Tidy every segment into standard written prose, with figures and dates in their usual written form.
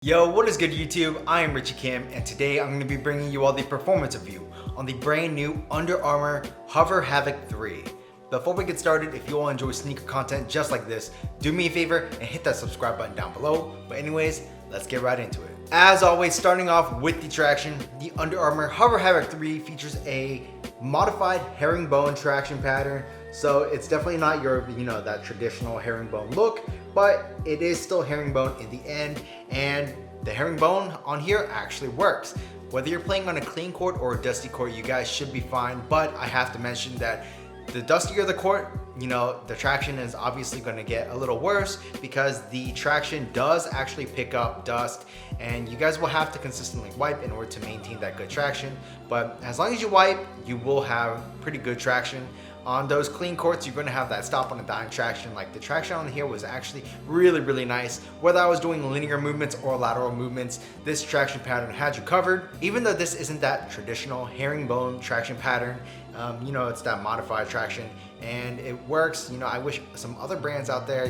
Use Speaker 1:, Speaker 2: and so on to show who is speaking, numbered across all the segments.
Speaker 1: Yo, what is good YouTube? I am Richie Kim, and today I'm going to be bringing you all the performance review on the brand new Under Armour Hovr Havoc 3. Before we get started, if you all enjoy sneaker content just like this, do me a favor and hit that subscribe button down below. But anyways, let's get right into it. As always, starting off with the traction, the Under Armour Hovr Havoc 3 features a modified herringbone traction pattern. So it's definitely not your, that traditional herringbone look, but it is still herringbone in the end, and the herringbone on here actually works. Whether you're playing on a clean court or a dusty court, you guys should be fine, but I have to mention that the dustier the court, the traction is obviously going to get a little worse because the traction does actually pick up dust, and you guys will have to consistently wipe in order to maintain that good traction. But as long as you wipe, you will have pretty good traction. On those clean courts, you're going to have that stop on a dime traction. Like, the traction on here was actually really nice. Whether I was doing linear movements or lateral movements, this traction pattern had you covered. Even though this isn't that traditional herringbone traction pattern, it's that modified traction, and it works. I wish some other brands out there,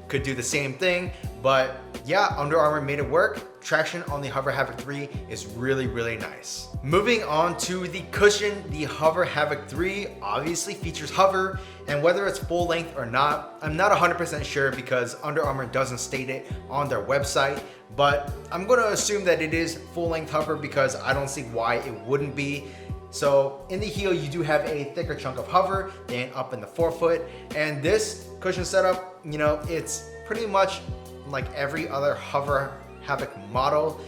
Speaker 1: could do the same thing, but yeah, Under Armour made it work. Traction on the Hovr Havoc 3 is really nice. Moving on to the cushion, the Hovr Havoc 3 obviously features hover, and whether it's full length or not, I'm not 100% sure because Under Armour doesn't state it on their website, but I'm going to assume that it is full length hover because I don't see why it wouldn't be. So in the heel, you do have a thicker chunk of hover than up in the forefoot, and this cushion setup, it's pretty much like every other Hovr Havoc model.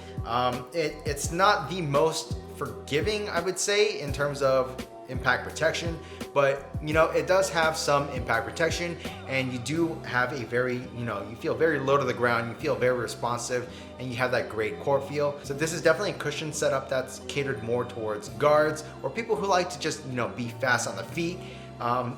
Speaker 1: It's not the most forgiving, I would say, in terms of impact protection, but it does have some impact protection, and you do have a very, you feel very low to the ground, you feel very responsive, and you have that great court feel. So this is definitely a cushion setup that's catered more towards guards or people who like to just, be fast on the feet.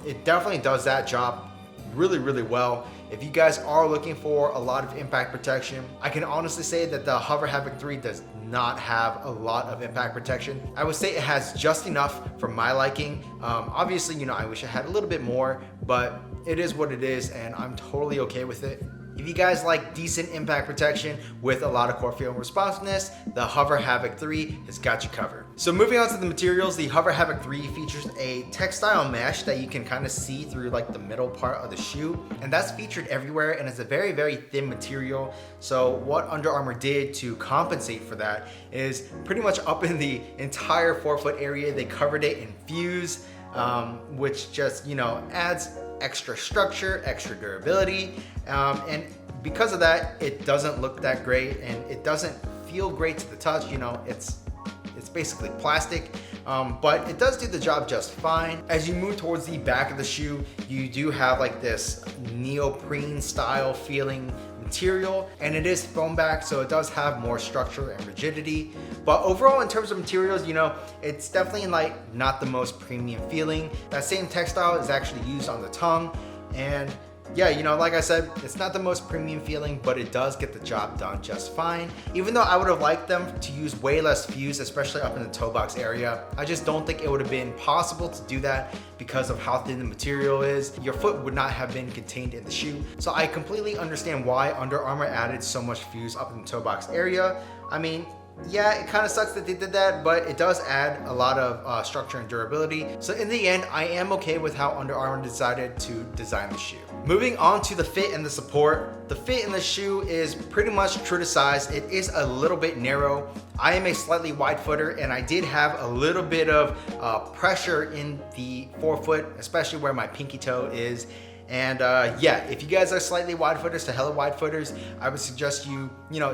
Speaker 1: It definitely does that job really well. If you guys are looking for a lot of impact protection, I can honestly say that the Hovr Havoc 3 does not have a lot of impact protection. I would say it has just enough for my liking. Obviously, I wish I had a little bit more, but it is what it is, and I'm totally okay with it. If you guys like decent impact protection with a lot of court feel and responsiveness, the Hovr Havoc 3 has got you covered. So moving on to the materials, the Hovr Havoc 3 features a textile mesh that you can kind of see through like the middle part of the shoe, and that's featured everywhere, and it's a very thin material. So what Under Armour did to compensate for that is pretty much up in the entire forefoot area, they covered it in fuse, which just, adds extra structure, extra durability, and because of that, it doesn't look that great, and it doesn't feel great to the touch. It's basically plastic, but it does do the job just fine. As you move towards the back of the shoe, you do have like this neoprene style feeling material, and it is foam back, so it does have more structure and rigidity. But overall, in terms of materials, it's definitely like not the most premium feeling. That same textile is actually used on the tongue, and yeah, like I said, it's not the most premium feeling, but it does get the job done just fine. Even though I would have liked them to use way less fuse, especially up in the toe box area, I just don't think it would have been possible to do that because of how thin the material is. Your foot would not have been contained in the shoe. So I completely understand why Under Armour added so much fuse up in the toe box area. I mean, yeah, it kind of sucks that they did that, but it does add a lot of structure and durability. So in the end, I am okay with how Under Armour decided to design the shoe. Moving on to the fit and the support. The fit in the shoe is pretty much true to size. It is a little bit narrow. I am a slightly wide footer, and I did have a little bit of pressure in the forefoot, especially where my pinky toe is. And yeah, if you guys are slightly wide footers to hella wide footers, I would suggest you,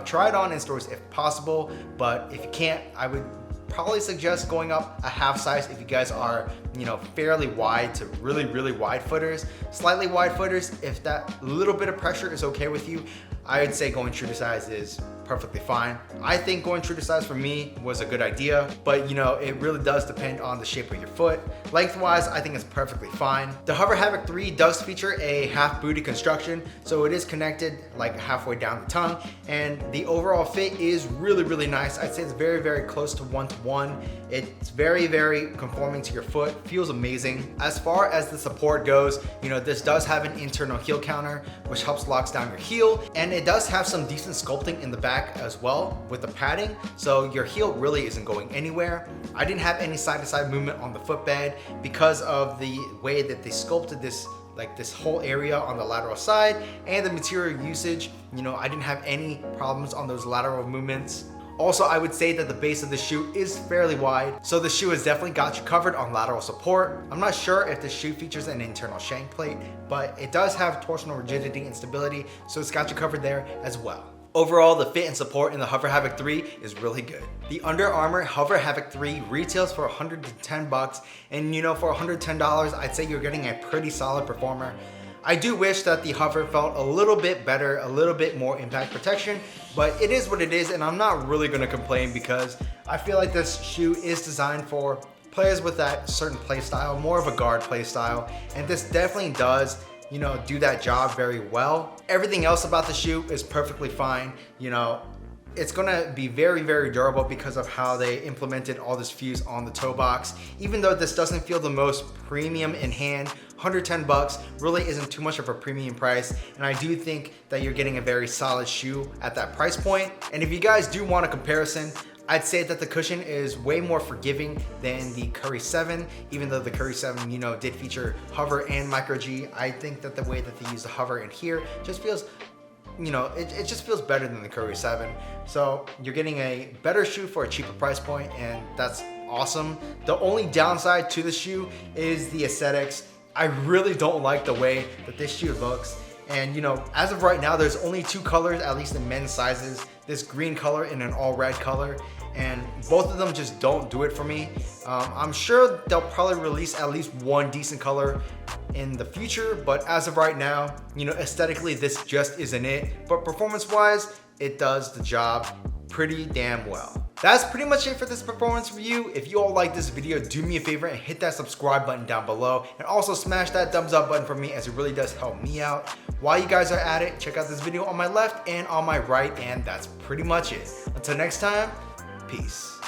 Speaker 1: try it on in stores if possible. But if you can't, I would probably suggest going up a half size if you guys are, fairly wide to really wide footers. Slightly wide footers, if that little bit of pressure is okay with you, I would say going true to size is perfectly fine. I think going true to size for me was a good idea, but it really does depend on the shape of your foot. Lengthwise, I think it's perfectly fine. The Hovr Havoc 3 does feature a half booty construction, so it is connected like halfway down the tongue, and the overall fit is really nice. I'd say it's very close to 1-to-1. It's very conforming to your foot, feels amazing. As far as the support goes, this does have an internal heel counter, which helps locks down your heel, and it does have some decent sculpting in the back as well with the padding, so your heel really isn't going anywhere. I didn't have any side-to-side movement on the footbed because of the way that they sculpted this, like this whole area on the lateral side, and the material usage. You know, I didn't have any problems on those lateral movements. Also, I would say that the base of the shoe is fairly wide, so the shoe has definitely got you covered on lateral support. I'm not sure if the shoe features an internal shank plate, but it does have torsional rigidity and stability, so it's got you covered there as well. Overall, the fit and support in the Hovr Havoc 3 is really good. The Under Armour Hovr Havoc 3 retails for $110, and you know, for $110, I'd say you're getting a pretty solid performer. I do wish that the Hovr felt a little bit better, a little bit more impact protection, but it is what it is, and I'm not really gonna complain because I feel like this shoe is designed for players with that certain play style, more of a guard play style, and this definitely does, you know, do that job very well. Everything else about the shoe is perfectly fine. You know, it's gonna be very, very durable because of how they implemented all this fuse on the toe box. Even though this doesn't feel the most premium in hand, $110 really isn't too much of a premium price, and I do think that you're getting a very solid shoe at that price point. And if you guys do want a comparison, I'd say that the cushion is way more forgiving than the Curry 7, even though the Curry 7, you know, did feature Hovr and Micro G. I think that the way that they use the Hovr in here just feels, you know, it just feels better than the Curry 7. So you're getting a better shoe for a cheaper price point, and that's awesome. The only downside to the shoe is the aesthetics. I really don't like the way that this shoe looks. And you know, as of right now, there's only 2 colors, at least in men's sizes. This green color and an all red color. And both of them just don't do it for me. I'm sure they'll probably release at least one decent color in the future, but as of right now, you know, aesthetically, this just isn't it. But performance-wise, it does the job pretty damn well. That's pretty much it for this performance review. If you all like this video, do me a favor and hit that subscribe button down below, and also smash that thumbs up button for me, as it really does help me out. While you guys are at it, check out this video on my left and on my right, and that's pretty much it. Until next time, peace.